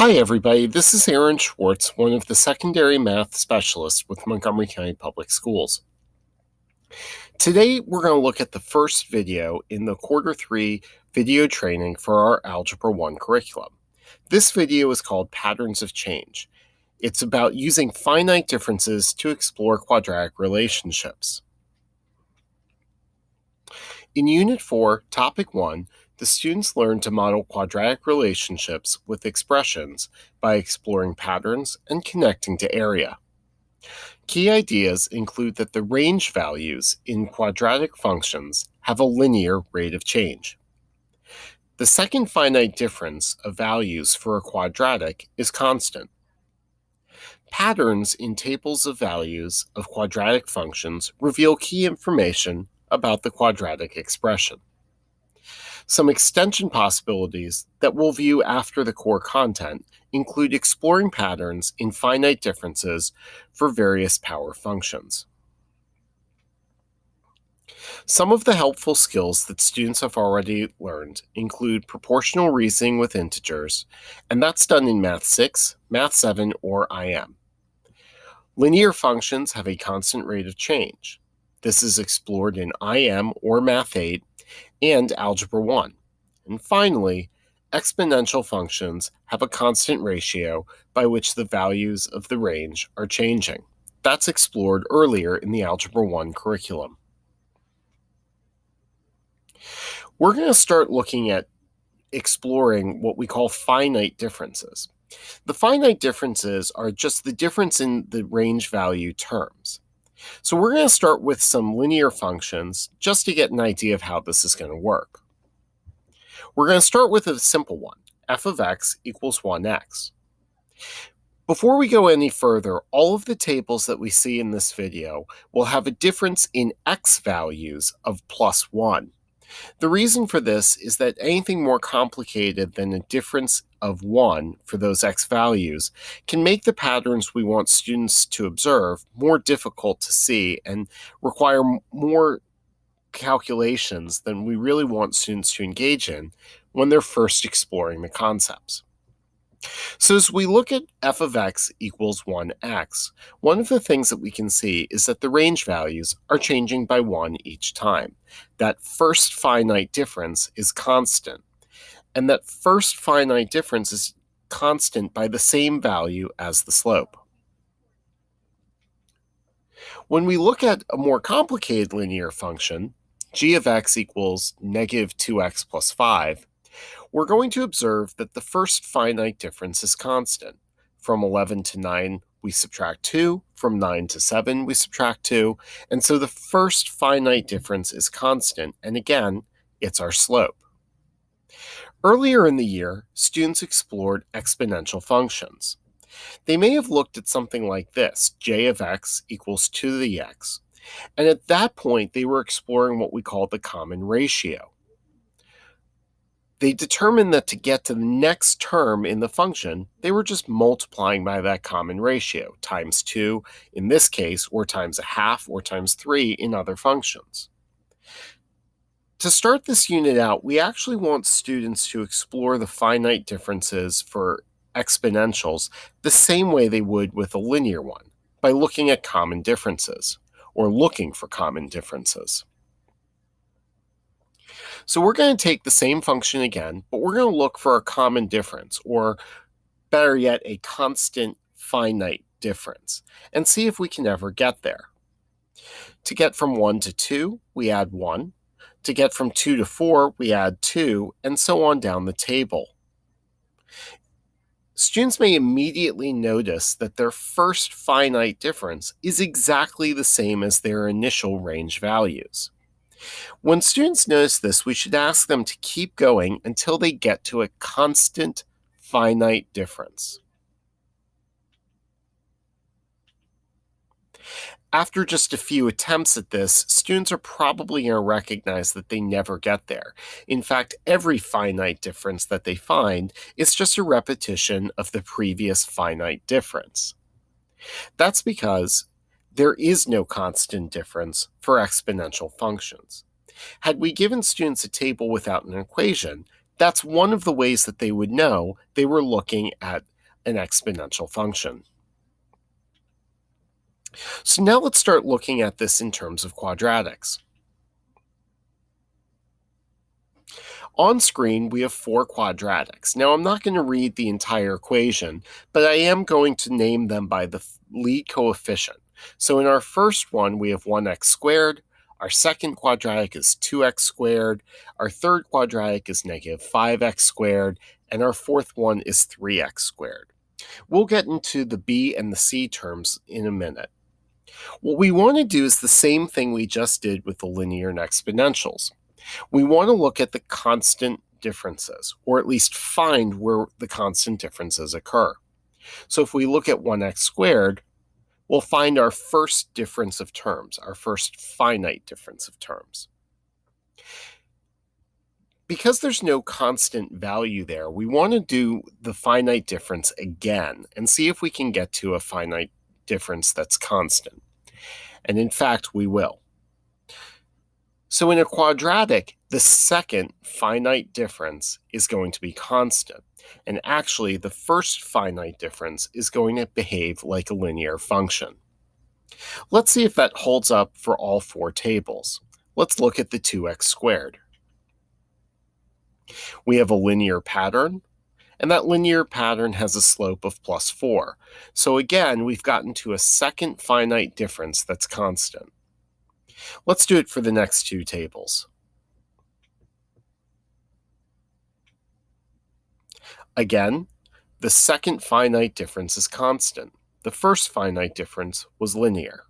Hi, everybody. This is Aaron Schwartz, one of the secondary math specialists with Montgomery County Public Schools. Today, we're going to look at the first video in the Quarter 3 video training for our Algebra 1 curriculum. This video is called Patterns of Change. It's about using finite differences to explore quadratic relationships. In Unit 4, Topic 1, the students learn to model quadratic relationships with expressions by exploring patterns and connecting to area. Key ideas include that the range values in quadratic functions have a linear rate of change. The second finite difference of values for a quadratic is constant. Patterns in tables of values of quadratic functions reveal key information about the quadratic expression. Some extension possibilities that we'll view after the core content include exploring patterns in finite differences for various power functions. Some of the helpful skills that students have already learned include proportional reasoning with integers, and that's done in Math 6, Math 7, or IM. Linear functions have a constant rate of change. This is explored in IM or Math 8 and Algebra 1. And finally, exponential functions have a constant ratio by which the values of the range are changing. That's explored earlier in the Algebra 1 curriculum. We're going to start looking at exploring what we call finite differences. The finite differences are just the difference in the range value terms. So we're going to start with some linear functions just to get an idea of how this is going to work. We're going to start with a simple one, f of x equals 1x. Before we go any further, all of the tables that we see in this video will have a difference in x values of plus 1. The reason for this is that anything more complicated than a difference of 1 for those x values can make the patterns we want students to observe more difficult to see and require more calculations than we really want students to engage in when they're first exploring the concepts. So as we look at f of x equals 1x, one of the things that we can see is that the range values are changing by 1 each time. That first finite difference is constant, and that first finite difference is constant by the same value as the slope. When we look at a more complicated linear function, g of x equals negative 2x plus 5, we're going to observe that the first finite difference is constant. From 11 to 9, we subtract 2. From 9 to 7, we subtract 2. And so the first finite difference is constant. And again, it's our slope. Earlier in the year, students explored exponential functions. They may have looked at something like this, j of x equals 2 to the x. And at that point, they were exploring what we call the common ratio. They determined that to get to the next term in the function, they were just multiplying by that common ratio, times 2 in this case, or times a half, or times 3 in other functions. To start this unit out, we actually want students to explore the finite differences for exponentials the same way they would with a linear one, by looking at common differences, or looking for common differences. So we're going to take the same function again, but we're going to look for a common difference, or better yet, a constant finite difference, and see if we can ever get there. To get from 1 to 2, we add 1. To get from 2 to 4, we add 2, and so on down the table. Students may immediately notice that their first finite difference is exactly the same as their initial range values. When students notice this, we should ask them to keep going until they get to a constant finite difference. After just a few attempts at this, students are probably going to recognize that they never get there. In fact, every finite difference that they find is just a repetition of the previous finite difference. That's because there is no constant difference for exponential functions. Had we given students a table without an equation, that's one of the ways that they would know they were looking at an exponential function. So now let's start looking at this in terms of quadratics. On screen, we have four quadratics. Now, I'm not going to read the entire equation, but I am going to name them by the lead coefficient. So in our first one, we have 1x squared. Our second quadratic is 2x squared. Our third quadratic is negative 5x squared. And our fourth one is 3x squared. We'll get into the b and the c terms in a minute. What we want to do is the same thing we just did with the linear and exponentials. We want to look at the constant differences, or at least find where the constant differences occur. So if we look at 1x squared, we'll find our first difference of terms, our first finite difference of terms. Because there's no constant value there, we want to do the finite difference again and see if we can get to a finite difference that's constant. And in fact, we will. So in a quadratic, the second finite difference is going to be constant. And actually, the first finite difference is going to behave like a linear function. Let's see if that holds up for all four tables. Let's look at the 2x squared. We have a linear pattern, and that linear pattern has a slope of plus 4. So again, we've gotten to a second finite difference that's constant. Let's do it for the next two tables. Again, the second finite difference is constant. The first finite difference was linear.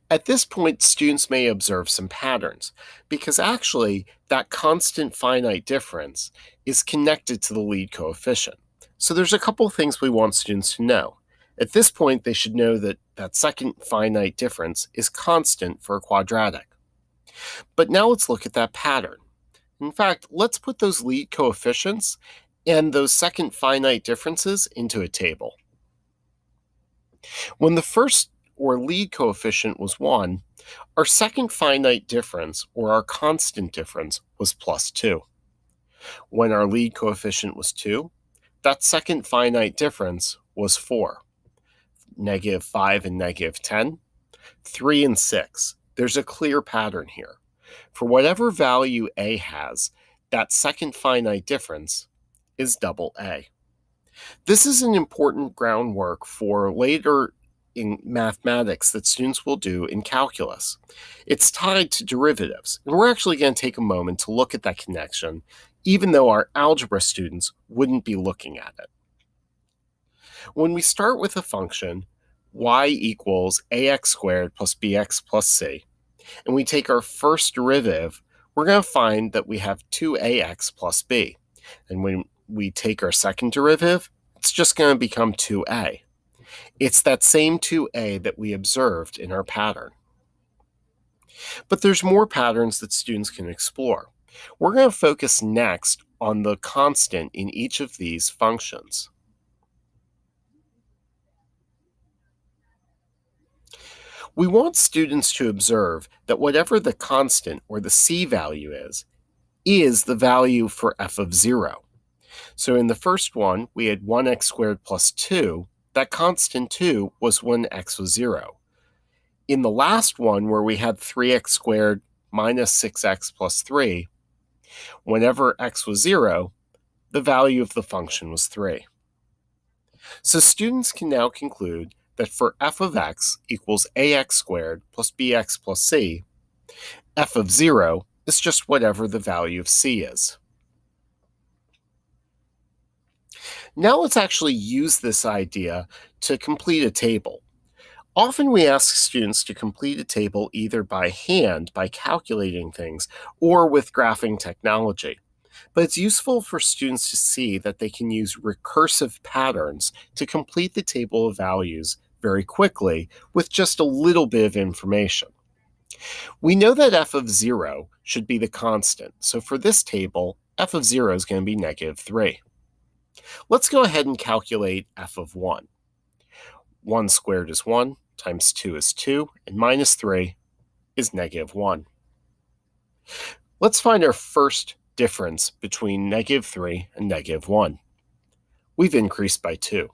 At this point, students may observe some patterns, because actually that constant finite difference is connected to the lead coefficient. So there's a couple things we want students to know. At this point, they should know that that second finite difference is constant for a quadratic. But now let's look at that pattern. In fact, let's put those lead coefficients and those second finite differences into a table. When the first or lead coefficient was 1, our second finite difference, or our constant difference, was plus 2. When our lead coefficient was 2, that second finite difference was 4. Negative 5 and negative 10, 3 and 6. There's a clear pattern here. For whatever value a has, that second finite difference is double a. This is an important groundwork for later in mathematics that students will do in calculus. It's tied to derivatives, and we're actually going to take a moment to look at that connection, even though our algebra students wouldn't be looking at it. When we start with a function, y equals ax squared plus bx plus c, and we take our first derivative, we're going to find that we have 2ax plus b. And when we take our second derivative, it's just going to become 2a. It's that same 2a that we observed in our pattern. But there's more patterns that students can explore. We're going to focus next on the constant in each of these functions. We want students to observe that whatever the constant, or the c value is the value for f of 0. So in the first one, we had 1x squared plus 2. That constant 2 was when x was 0. In the last one, where we had 3x squared minus 6x plus 3, whenever x was 0, the value of the function was 3. So students can now conclude that for f of x equals ax squared plus bx plus c, f of 0 is just whatever the value of c is. Now let's actually use this idea to complete a table. Often we ask students to complete a table either by hand, by calculating things, or with graphing technology. But it's useful for students to see that they can use recursive patterns to complete the table of values very quickly with just a little bit of information. We know that f of 0 should be the constant, so for this table, f of 0 is going to be negative 3. Let's go ahead and calculate f of 1. 1 squared is 1, times 2 is 2, and minus 3 is negative 1. Let's find our first difference between -3 and -1. We've increased by 2.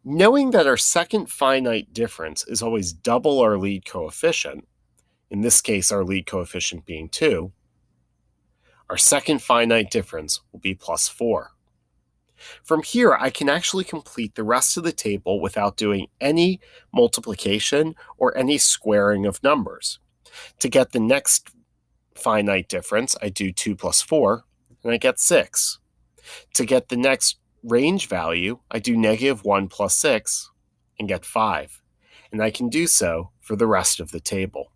Knowing that our second finite difference is always double our lead coefficient, in this case our lead coefficient being 2, our second finite difference will be +4. From here, I can actually complete the rest of the table without doing any multiplication or any squaring of numbers. To get the next finite difference, I do 2 plus 4, and I get 6. To get the next range value, I do -1 plus 6 and get 5. And I can do so for the rest of the table.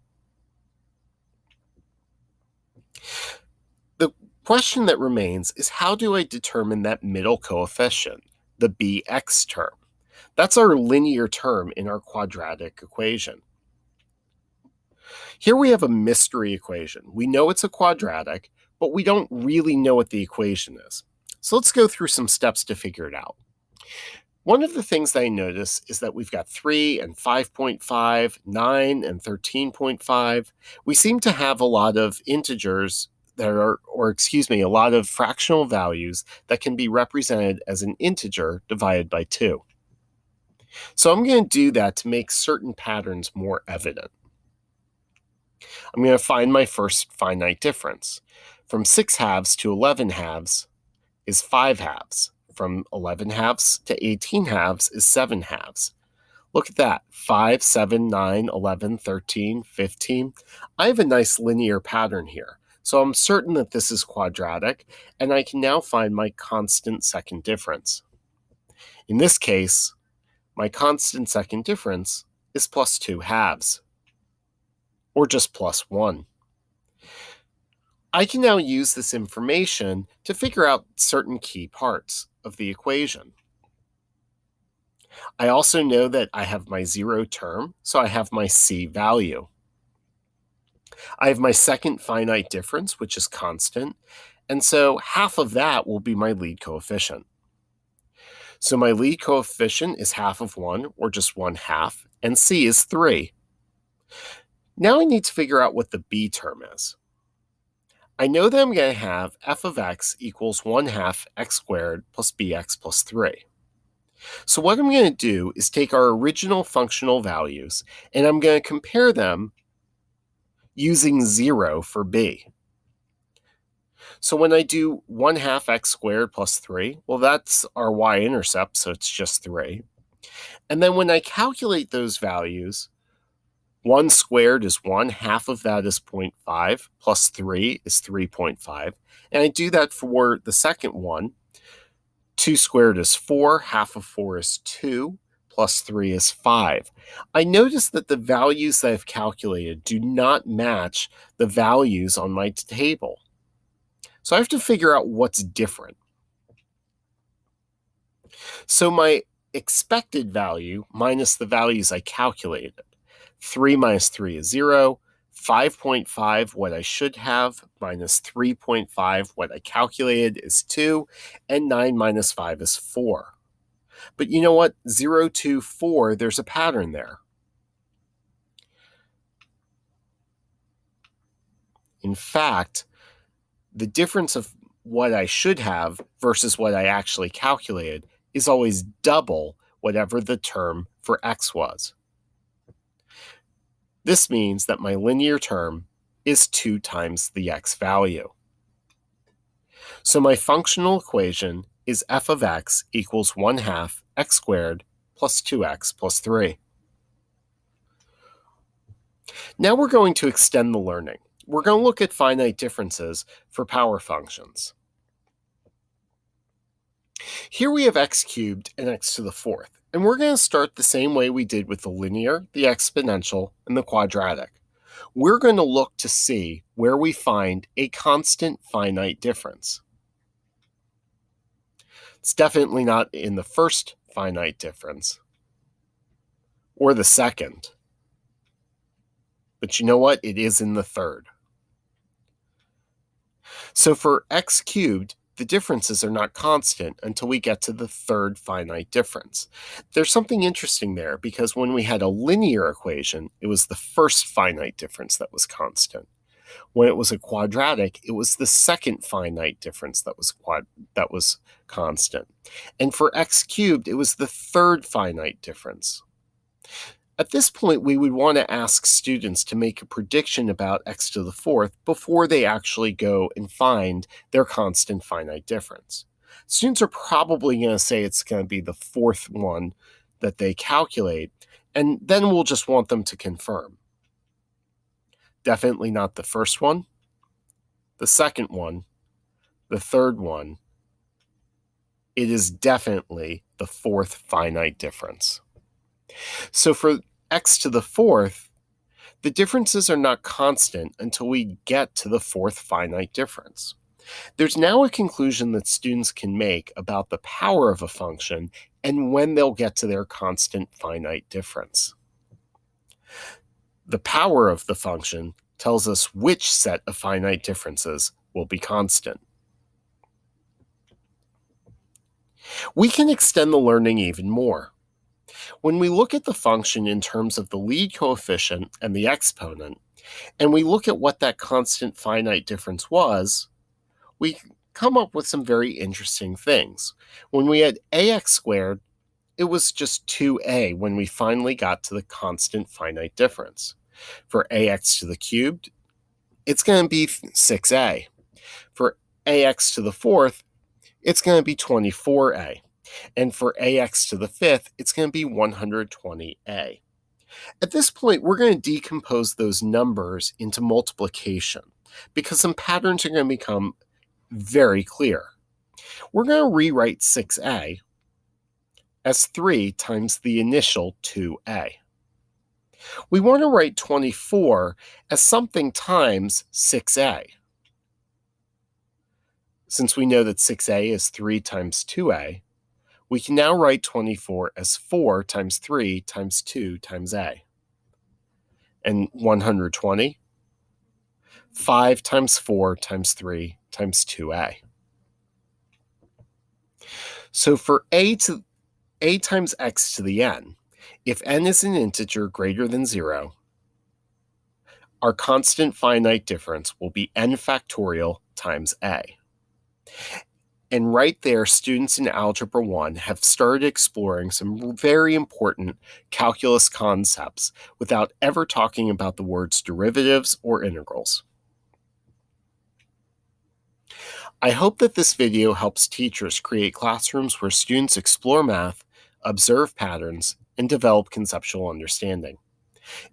The question that remains is, how do I determine that middle coefficient, the bx term? That's our linear term in our quadratic equation. Here we have a mystery equation. We know it's a quadratic, but we don't really know what the equation is. So let's go through some steps to figure it out. One of the things that I notice is that we've got 3 and 5.5, 9 and 13.5. We seem to have a lot of integers that are, a lot of fractional values that can be represented as an integer divided by 2. So I'm going to do that to make certain patterns more evident. I'm going to find my first finite difference. From 6 halves to 11 halves is 5 halves. From 11 halves to 18 halves is 7 halves. Look at that, 5, 7, 9, 11, 13, 15. I have a nice linear pattern here. So I'm certain that this is quadratic, and I can now find my constant second difference. In this case, my constant second difference is +2 halves, or just +1. I can now use this information to figure out certain key parts of the equation. I also know that I have my 0 term, so I have my c value. I have my second finite difference, which is constant, and so half of that will be my lead coefficient. So my lead coefficient is half of 1, or just 1/2, and c is 3. Now I need to figure out what the b term is. I know that I'm going to have f of x equals 1/2 x squared plus bx plus 3. So what I'm going to do is take our original functional values, and I'm going to compare them using 0 for b. So when I do 1/2 x squared plus 3, well, that's our y-intercept, so it's just 3. And then when I calculate those values, 1 squared is 1, half of that is 0.5, plus 3 is 3.5. And I do that for the second one. 2 squared is 4, half of 4 is 2, plus 3 is 5. I notice that the values that I've calculated do not match the values on my table. So I have to figure out what's different. So my expected value minus the values I calculated. 3 minus 3 is 0, 5.5, what I should have, minus 3.5, what I calculated is 2, and 9 minus 5 is 4. But you know what? 0, 2, 4, there's a pattern there. In fact, the difference of what I should have versus what I actually calculated is always double whatever the term for x was. This means that my linear term is 2 times the x value. So my functional equation is f of x equals 1/2 x squared plus 2x plus 3. Now we're going to extend the learning. We're going to look at finite differences for power functions. Here we have x cubed and x to the 4th. And we're going to start the same way we did with the linear, the exponential, and the quadratic. We're going to look to see where we find a constant finite difference. It's definitely not in the first finite difference or the second. But you know what? It is in the third. So for x cubed, the differences are not constant until we get to the third finite difference. There's something interesting there because when we had a linear equation, it was the first finite difference that was constant. When it was a quadratic, it was the second finite difference that was constant. And for x cubed, it was the third finite difference. At this point, we would want to ask students to make a prediction about x to the fourth before they actually go and find their constant finite difference. Students are probably going to say it's going to be the fourth one that they calculate, and then we'll just want them to confirm. Definitely not the first one, the second one, the third one. It is definitely the fourth finite difference. So for x to the fourth, the differences are not constant until we get to the fourth finite difference. There's now a conclusion that students can make about the power of a function and when they'll get to their constant finite difference. The power of the function tells us which set of finite differences will be constant. We can extend the learning even more. When we look at the function in terms of the lead coefficient and the exponent, and we look at what that constant finite difference was, we come up with some very interesting things. When we had ax squared, it was just 2a when we finally got to the constant finite difference. For ax to the cubed, it's going to be 6a. For ax to the fourth, it's going to be 24a. And for ax to the fifth, it's going to be 120a. At this point, we're going to decompose those numbers into multiplication because some patterns are going to become very clear. We're going to rewrite 6a as 3 times the initial 2a. We want to write 24 as something times 6a. Since we know that 6a is 3 times 2a, we can now write 24 as 4 times 3 times 2 times a. And 120, 5 times 4 times 3 times 2a. So for a times x to the n, if n is an integer greater than 0, our constant finite difference will be n factorial times a. And right there, students in Algebra 1 have started exploring some very important calculus concepts without ever talking about the words derivatives or integrals. I hope that this video helps teachers create classrooms where students explore math, observe patterns, and develop conceptual understanding.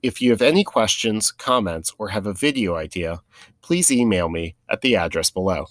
If you have any questions, comments, or have a video idea, please email me at the address below.